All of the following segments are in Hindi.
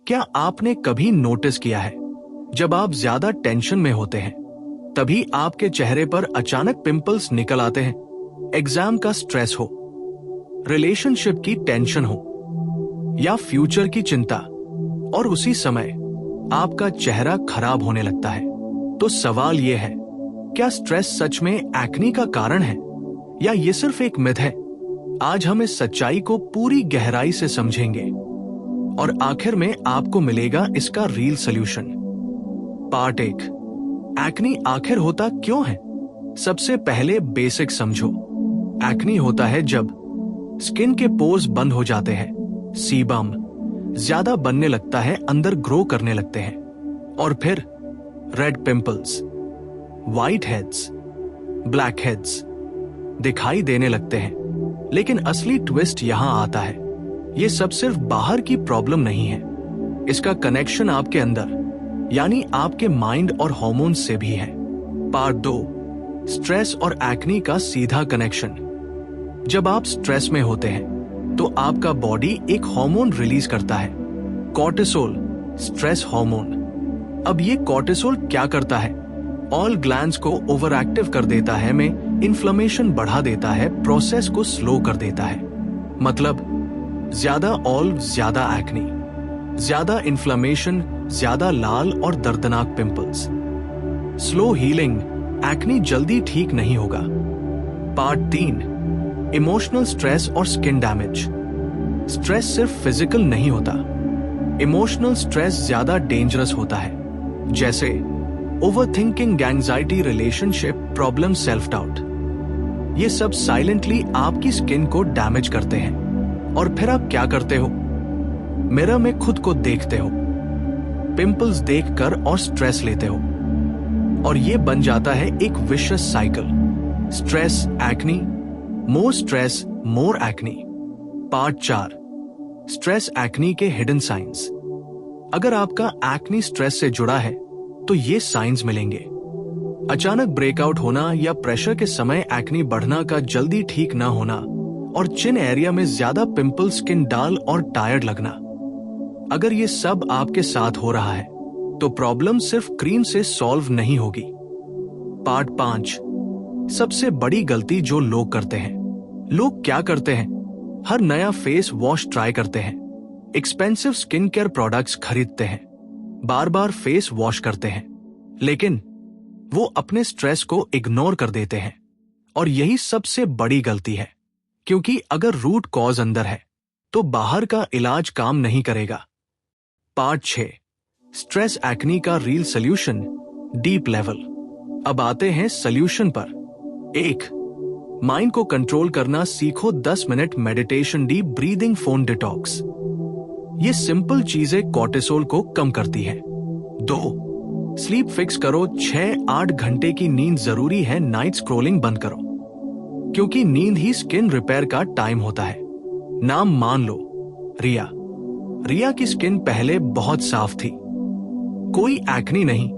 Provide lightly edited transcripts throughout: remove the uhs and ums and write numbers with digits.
क्या आपने कभी नोटिस किया है, जब आप ज्यादा टेंशन में होते हैं तभी आपके चेहरे पर अचानक पिंपल्स निकल आते हैं? एग्जाम का स्ट्रेस हो, रिलेशनशिप की टेंशन हो या फ्यूचर की चिंता, और उसी समय आपका चेहरा खराब होने लगता है। तो सवाल यह है, क्या स्ट्रेस सच में एक्ने का कारण है या ये सिर्फ एक मिथ है? आज हम इस सच्चाई को पूरी गहराई से समझेंगे और आखिर में आपको मिलेगा इसका रियल सॉल्यूशन। पार्ट 1, एक्ने आखिर होता क्यों है? सबसे पहले बेसिक समझो। एक्ने होता है जब स्किन के पोर्स बंद हो जाते हैं, सीबम ज्यादा बनने लगता है, अंदर ग्रो करने लगते हैं, और फिर red pimples, white heads, black heads दिखाई देने लगते हैं। लेकिन असली ट्विस्ट यहां आता है, ये सब सिर्फ बाहर की प्रॉब्लम नहीं है, इसका कनेक्शन आपके अंदर यानी आपके माइंड और हॉर्मोन्स से भी है। पार्ट 2, स्ट्रेस और एक्ने का सीधा कनेक्शन। जब आप स्ट्रेस में होते हैं तो आपका बॉडी एक हार्मोन रिलीज करता है, कॉर्टिसोल, स्ट्रेस हार्मोन। अब ये कॉर्टिसोल क्या करता है? ऑल ग्लैंड्स को ओवर एक्टिव कर देता है, में इन्फ्लेमेशन बढ़ा देता है, प्रोसेस को स्लो कर देता है। मतलब ज्यादा ऑल, ज्यादा एक्ने, ज्यादा इन्फ्लेमेशन, ज्यादा लाल और दर्दनाक पिंपल्स। स्लो हीलिंग, एक्ने जल्दी ठीक नहीं होगा। पार्ट 3, इमोशनल स्ट्रेस और स्किन डैमेज। स्ट्रेस सिर्फ फिजिकल नहीं होता, इमोशनल स्ट्रेस ज्यादा डेंजरस होता है, जैसे overthinking, anxiety, relationship problem, self doubt. ये सब साइलेंटली आपकी स्किन को डैमेज करते हैं, और फिर आप क्या करते हो? मिरर में खुद को देखते हो, पिंपल्स देखकर और स्ट्रेस लेते हो, और ये बन जाता है एक vicious cycle. Stress, acne, more stress, more acne. Part 4, stress acne के हिडन साइंस। अगर आपका एक्ने स्ट्रेस से जुड़ा है तो ये साइंस मिलेंगे। अचानक ब्रेकआउट होना या प्रेशर के समय एक्ने बढ़ना का जल्दी ठीक ना होना, और चिन एरिया में ज्यादा पिंपल, स्किन डाल और टायर्ड लगना। अगर ये सब आपके साथ हो रहा है तो प्रॉब्लम सिर्फ क्रीम से सॉल्व नहीं होगी। पार्ट 5, सबसे बड़ी गलती जो लोग करते हैं। लोग क्या करते हैं? हर नया फेस वॉश ट्राई करते हैं, एक्सपेंसिव स्किन केयर प्रोडक्ट्स खरीदते हैं, बार बार फेस वॉश करते हैं, लेकिन वो अपने स्ट्रेस को इग्नोर कर देते हैं। और यही सबसे बड़ी गलती है, क्योंकि अगर रूट कॉज अंदर है तो बाहर का इलाज काम नहीं करेगा। पार्ट 6, स्ट्रेस एक्ने का रियल सॉल्यूशन, डीप लेवल। अब आते हैं सॉल्यूशन पर। 1, माइंड को कंट्रोल करना सीखो। 10 minute meditation, deep breathing, phone detox. ये सिंपल चीजें कॉर्टिसोल को कम करती है। 2, स्लीप फिक्स करो। 6-8 घंटे की नींद जरूरी है, नाइट स्क्रोलिंग बंद करो, क्योंकि नींद ही स्किन रिपेयर का टाइम होता है। नाम मान लो रिया। रिया की स्किन पहले बहुत साफ थी, कोई एक्ने नहीं,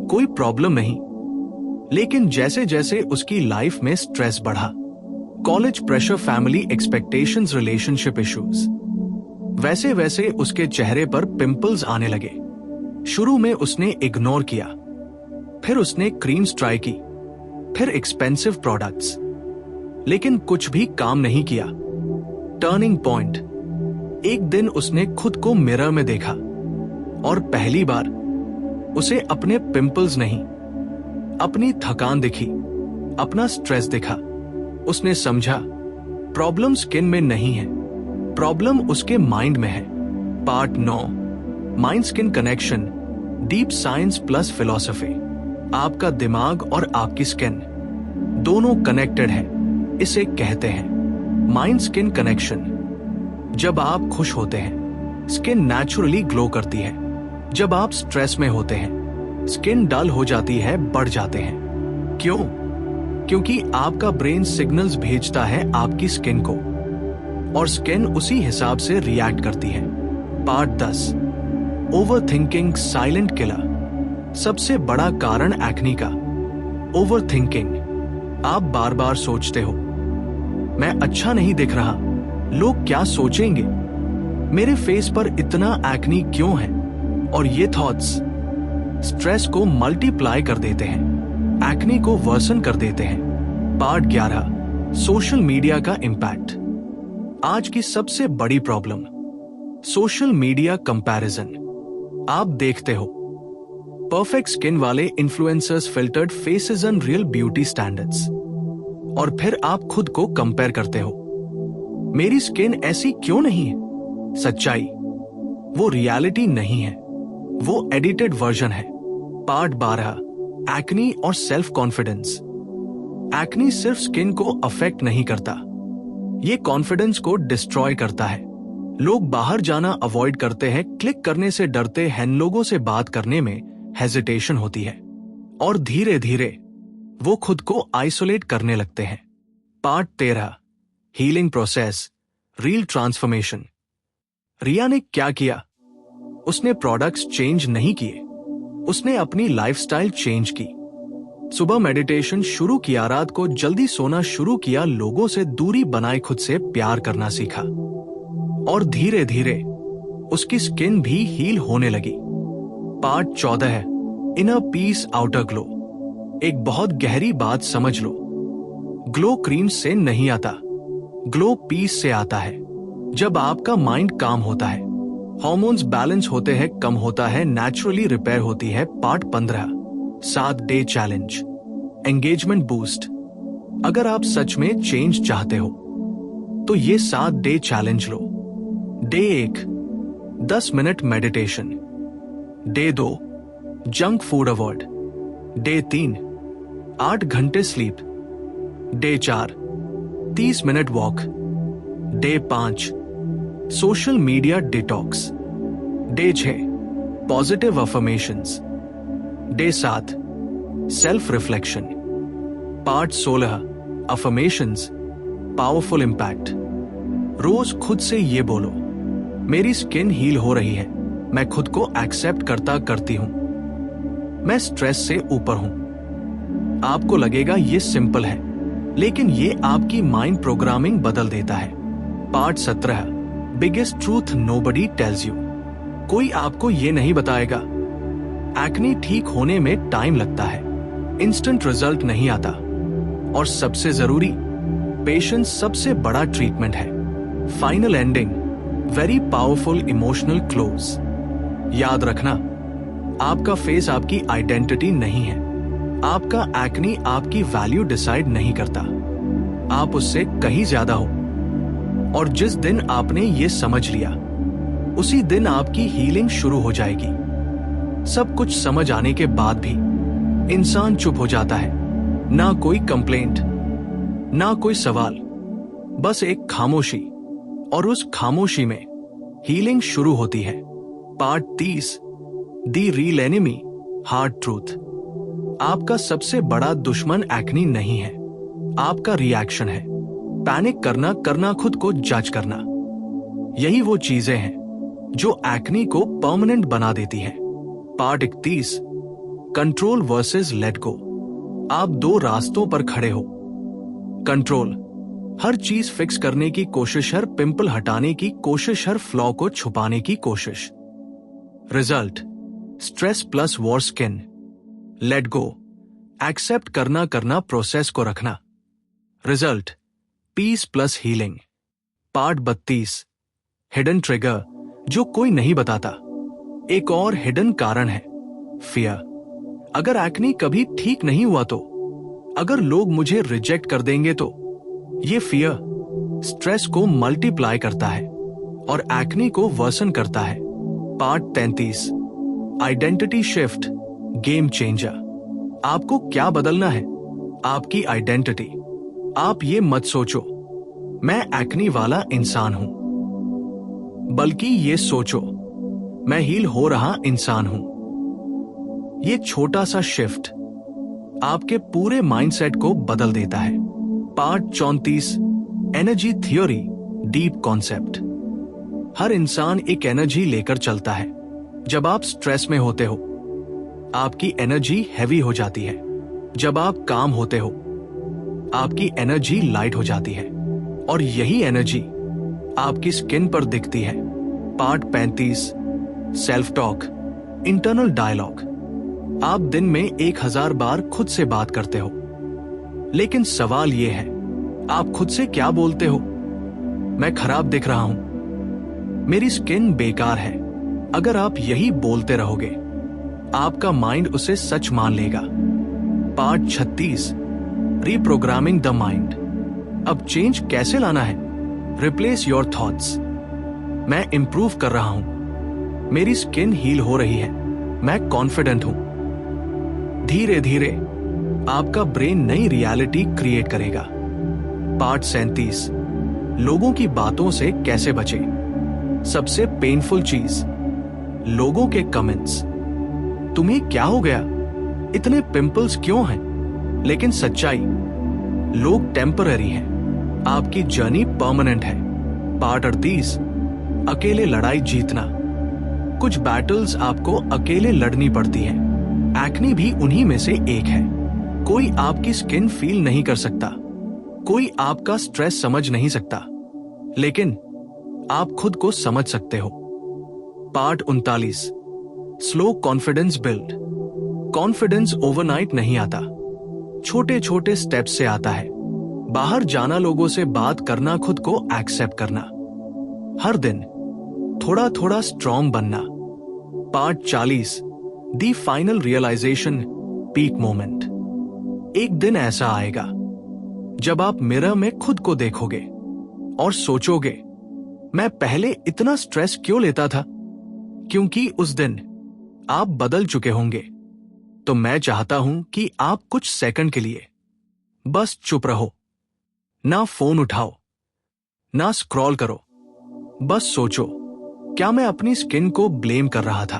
कोई प्रॉब्लम नहीं, लेकिन जैसे जैसे उसकी लाइफ में स्ट्रेस बढ़ा, college pressure, family expectations, relationship issues, वैसे वैसे उसके चेहरे पर पिंपल्स आने लगे। शुरू में उसने इग्नोर किया, फिर उसने क्रीम्स ट्राई की, फिर एक्सपेंसिव प्रोडक्ट्स, लेकिन कुछ भी काम नहीं किया। टर्निंग पॉइंट, एक दिन उसने खुद को मिरर में देखा और पहली बार उसे अपने पिंपल्स नहीं, अपनी थकान दिखी, अपना स्ट्रेस दिखा। उसने समझा प्रॉब्लम स्किन में नहीं है, प्रॉब्लम उसके माइंड में है। Part 9, mind skin connection, deep science plus philosophy. आपका दिमाग और आपकी स्किन दोनों कनेक्टेड है, इसे कहते हैं माइंड स्किन कनेक्शन। जब आप खुश होते हैं स्किन नेचुरली ग्लो करती है, जब आप स्ट्रेस में होते हैं स्किन डल हो जाती है, बढ़ जाते हैं। क्यों? क्योंकि आपका ब्रेन सिग्नल्स भेजता है आपकी स्किन को, और स्किन उसी हिसाब से रिएक्ट करती है। Part 10, overthinking silent killer. सबसे बड़ा कारण एक्ने का ओवरथिंकिंग। आप बार बार सोचते हो मैं अच्छा नहीं दिख रहा, लोग क्या सोचेंगे, मेरे फेस पर इतना एक्नी क्यों है? और ये थॉट्स स्ट्रेस को मल्टीप्लाई कर देते हैं, एक्नी को वर्सन कर देते हैं। पार्ट 11, सोशल मीडिया का इंपैक्ट। आज की सबसे बड़ी प्रॉब्लम सोशल मीडिया कंपैरिजन। आप देखते हो परफेक्ट स्किन वाले influencers, filtered faces and real beauty standards, और फिर आप खुद को कंपेयर करते हो। मेरी स्किन ऐसी क्यों नहीं है? सच्चाई, वो रियलिटी नहीं है, वो एडिटेड वर्जन है। पार्ट 12, एक्नी और सेल्फ कॉन्फिडेंस। एक्नी सिर्फ स्किन को अफेक्ट नहीं करता, ये कॉन्फिडेंस को डिस्ट्रॉय करता है। लोग बाहर जाना अवॉइड करते हैं, क्लिक करने से डरते हैं, लोगों से बात करने में हेजिटेशन होती है, और धीरे धीरे वो खुद को आइसोलेट करने लगते हैं। Part 13, healing process, real transformation. Riya ने क्या किया? उसने प्रोडक्ट्स चेंज नहीं किए, उसने अपनी लाइफस्टाइल चेंज की। सुबह मेडिटेशन शुरू किया, रात को जल्दी सोना शुरू किया, लोगों से दूरी बनाए, खुद से प्यार करना सीखा, और धीरे धीरे उसकी स्किन भी हील होने लगी। पार्ट 14 है इनर पीस, आउटर ग्लो। एक बहुत गहरी बात समझ लो, ग्लो क्रीम से नहीं आता, ग्लो पीस से आता है। जब आपका माइंड काम होता है, हार्मोन्स बैलेंस होते हैं, कम होता है, नेचुरली रिपेयर होती है। Part 15, 7 day challenge, engagement boost. अगर आप सच में चेंज चाहते हो तो ये 7 डे चैलेंज लो। Day 1, 10 minute meditation. Day 2, junk food avoid. Day 3, 8 घंटे sleep. Day 4, 30 minute walk. Day 5, social media detox. Day 6, positive affirmations. Day 7, self reflection. Part 16, affirmations, powerful impact. रोज खुद से ये बोलो, मेरी स्किन हील हो रही है, मैं खुद को एक्सेप्ट करती हूं, मैं स्ट्रेस से ऊपर हूं। आपको लगेगा ये सिंपल है, लेकिन ये आपकी माइंड प्रोग्रामिंग बदल देता है। Part 17, biggest truth nobody tells you. कोई आपको ये नहीं बताएगा, एक्नी ठीक होने में टाइम लगता है, इंस्टेंट रिजल्ट नहीं आता, और सबसे जरूरी, पेशेंस सबसे बड़ा ट्रीटमेंट है। Final ending, very powerful emotional close. याद रखना, आपका फेस आपकी आइडेंटिटी नहीं है, आपका एक्नी आपकी वैल्यू डिसाइड नहीं करता, आप उससे कहीं ज्यादा हो। और जिस दिन आपने ये समझ लिया, उसी दिन आपकी हीलिंग शुरू हो जाएगी। सब कुछ समझ आने के बाद भी इंसान चुप हो जाता है, ना कोई कंप्लेंट, ना कोई सवाल, बस एक खामोशी, और उस खामोशी में हीलिंग शुरू होती है। पार्ट 30, दी रियल एनिमी, हार्ड ट्रूथ। आपका सबसे बड़ा दुश्मन एक्नी नहीं है, आपका रिएक्शन है। पैनिक करना खुद को जज करना, यही वो चीजें हैं जो एक्नी को परमानेंट बना देती है। Part 31, control versus let go. आप 2 रास्तों पर खड़े हो। कंट्रोल, हर चीज फिक्स करने की कोशिश, हर पिंपल हटाने की कोशिश, हर फ्लॉ को छुपाने की कोशिश। Result, stress plus war skin. Let go, accept करना प्रोसेस को रखना। Result, peace plus healing. Part 32, hidden trigger, जो कोई नहीं बताता। एक और हिडन कारण है फियर। अगर एक्नी कभी ठीक नहीं हुआ तो, अगर लोग मुझे रिजेक्ट कर देंगे तो, ये फियर स्ट्रेस को मल्टीप्लाई करता है और एक्नी को वर्सन करता है। Part 33, identity shift, game changer. आपको क्या बदलना है? आपकी आइडेंटिटी। आप ये मत सोचो मैं एक्नी वाला इंसान हूं, बल्कि ये सोचो मैं हील हो रहा इंसान हूं। ये छोटा सा शिफ्ट आपके पूरे माइंडसेट को बदल देता है। Part 34, energy theory, deep concept. हर इंसान एक एनर्जी लेकर चलता है। जब आप स्ट्रेस में होते हो, आपकी एनर्जी हैवी हो जाती है। जब आप काम होते हो, आपकी एनर्जी लाइट हो जाती है, और यही एनर्जी आपकी स्किन पर दिखती है। Part 35, self talk, internal dialogue. आप दिन में 1000 बार खुद से बात करते हो, लेकिन सवाल यह है, आप खुद से क्या बोलते हो? मैं खराब दिख रहा हूं, मेरी स्किन बेकार है। अगर आप यही बोलते रहोगे, आपका माइंड उसे सच मान लेगा। Part 36, reprogramming the mind. अब चेंज कैसे लाना है? Replace your thoughts. मैं इंप्रूव कर रहा हूं, मेरी स्किन हील हो रही है, मैं कॉन्फिडेंट हूं। धीरे धीरे आपका ब्रेन नई रियलिटी क्रिएट करेगा। पार्ट 37, लोगों की बातों से कैसे बचें। सबसे पेनफुल चीज, लोगों के कमेंट्स। तुम्हें क्या हो गया? इतने पिंपल्स क्यों हैं? लेकिन सच्चाई, लोग टेम्पररी हैं, आपकी जर्नी परमानेंट है। पार्ट 38, अकेले लड़ाई जीतना। कुछ बैटल्स आपको अकेले लड़नी पड़ती है। एक्ने भी उन्हीं में से एक है। कोई आपकी स्किन फील नहीं कर सकता, कोई आपका स्ट्रेस समझ नहीं सकता, लेकिन आप खुद को समझ सकते हो। Part 39, slow confidence build. Confidence overnight नहीं आता, छोटे छोटे स्टेप्स से आता है। बाहर जाना, लोगों से बात करना, खुद को एक्सेप्ट करना, हर दिन थोड़ा थोड़ा स्ट्रॉन्ग बनना। Part 40, the final realisation, peak moment. एक दिन ऐसा आएगा जब आप मिरर में खुद को देखोगे और सोचोगे, मैं पहले इतना स्ट्रेस क्यों लेता था? क्योंकि उस दिन आप बदल चुके होंगे। तो मैं चाहता हूं कि आप कुछ सेकंड के लिए बस चुप रहो, ना फोन उठाओ, ना स्क्रॉल करो, बस सोचो, क्या मैं अपनी स्किन को ब्लेम कर रहा था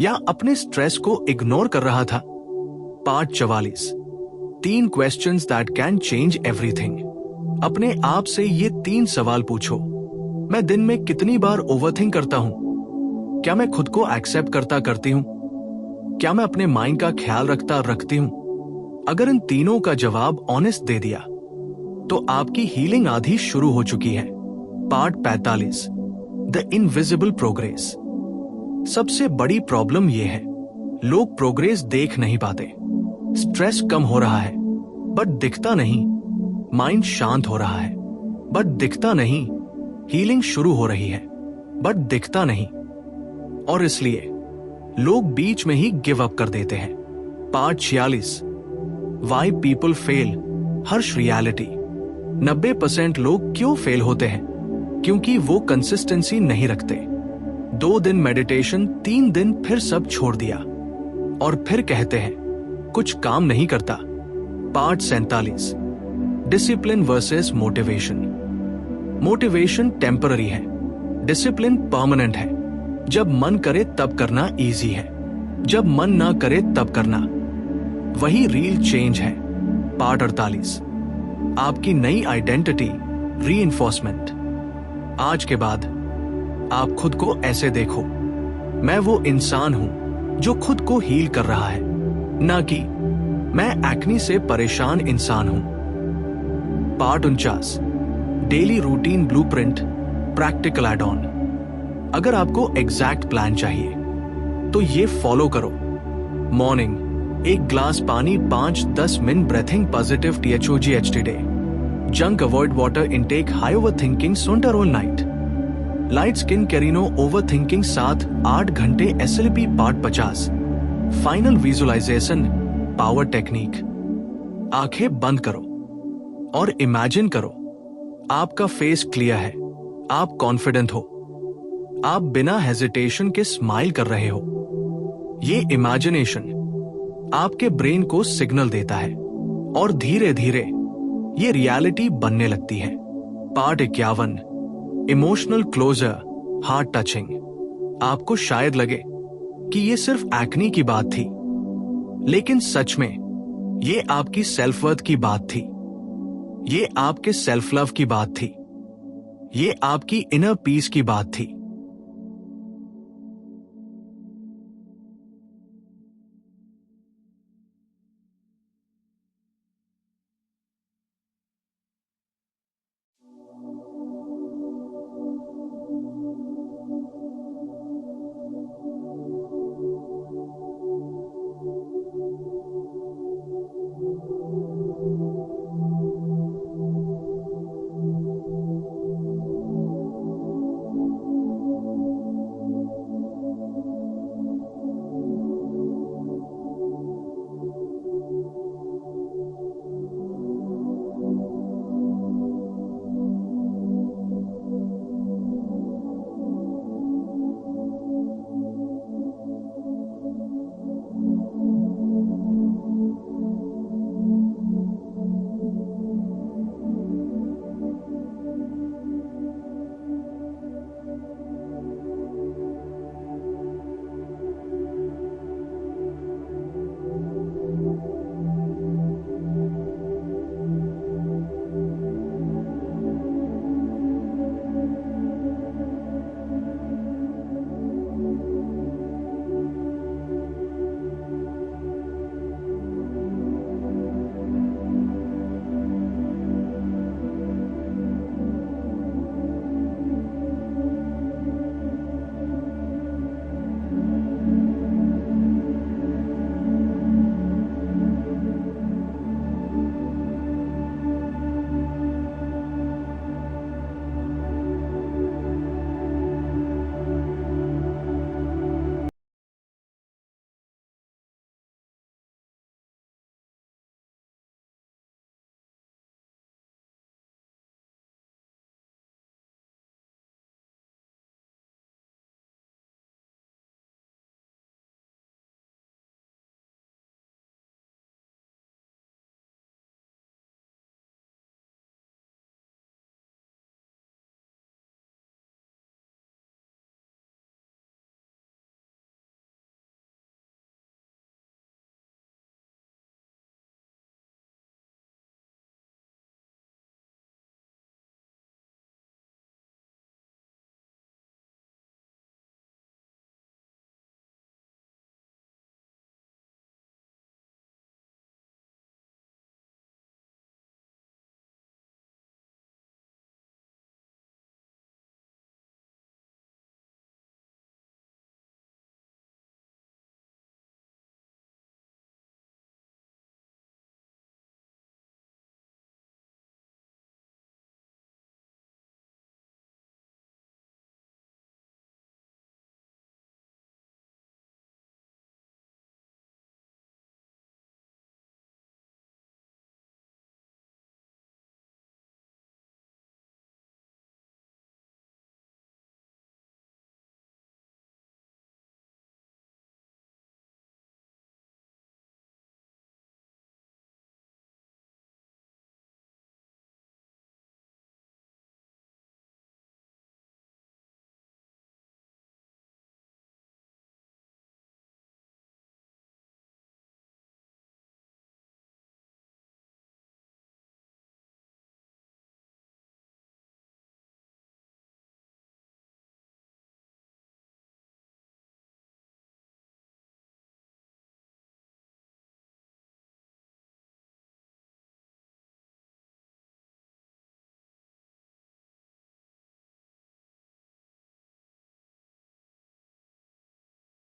या अपने स्ट्रेस को इग्नोर कर रहा था? Part 44, 3 questions that can change everything. अपने आप से ये 3 सवाल पूछो। मैं दिन में कितनी बार ओवरथिंक करता हूं? क्या मैं खुद को एक्सेप्ट करती हूं? क्या मैं अपने माइंड का ख्याल रखती हूं? अगर इन तीनों का जवाब ऑनेस्ट दे दिया, तो आपकी हीलिंग आधी शुरू हो चुकी है। Part 45, the invisible progress. सबसे बड़ी प्रॉब्लम यह है, लोग प्रोग्रेस देख नहीं पाते। स्ट्रेस कम हो रहा है बट दिखता नहीं, माइंड शांत हो रहा है बट दिखता नहीं, हीलिंग शुरू हो रही है बट दिखता नहीं, और इसलिए लोग बीच में ही गिव अप कर देते हैं। Part 46, why people fail, Harsh reality. 90% लोग क्यों फेल होते हैं? क्योंकि वो कंसिस्टेंसी नहीं रखते। 2 दिन मेडिटेशन, 3 दिन फिर सब छोड़ दिया, और फिर कहते हैं कुछ काम नहीं करता। Part 47, discipline versus motivation. Motivation temporary है, डिसिप्लिन परमानेंट है। जब मन करे तब करना इजी है, जब मन ना करे तब करना, वही रियल चेंज है। पार्ट 48, आपकी नई आइडेंटिटी, रीइंफोर्समेंट। आज के बाद आप खुद को ऐसे देखो, मैं वो इंसान हूं जो खुद को हील कर रहा है, ना कि मैं एक्ने से परेशान इंसान हूं। Part 49, daily routine blueprint, practical add on. अगर आपको एग्जैक्ट प्लान चाहिए तो ये फॉलो करो। मॉर्निंग, 1 ग्लास पानी, 5-10 minute breathing, positive THOGHT day. Junk avoid, water intake, high over thinking, सुंटर ऑल नाइट। लाइट स्किन, कैरिनो, ओवर थिंकिंग 7-8 घंटे, SLP। Part 50, final visualisation, power technique. आंखें बंद करो और इमेजिन करो, आपका फेस क्लियर है, आप कॉन्फिडेंट हो, आप बिना हेजिटेशन के स्माइल कर रहे हो। ये इमेजिनेशन आपके ब्रेन को सिग्नल देता है और धीरे धीरे ये रियलिटी बनने लगती है। Part 51, emotional closure, heart touching. आपको शायद लगे कि ये सिर्फ एक्ने की बात थी, लेकिन सच में ये आपकी सेल्फ वर्थ की बात थी, ये आपके सेल्फ लव की बात थी, ये आपकी इनर पीस की बात थी।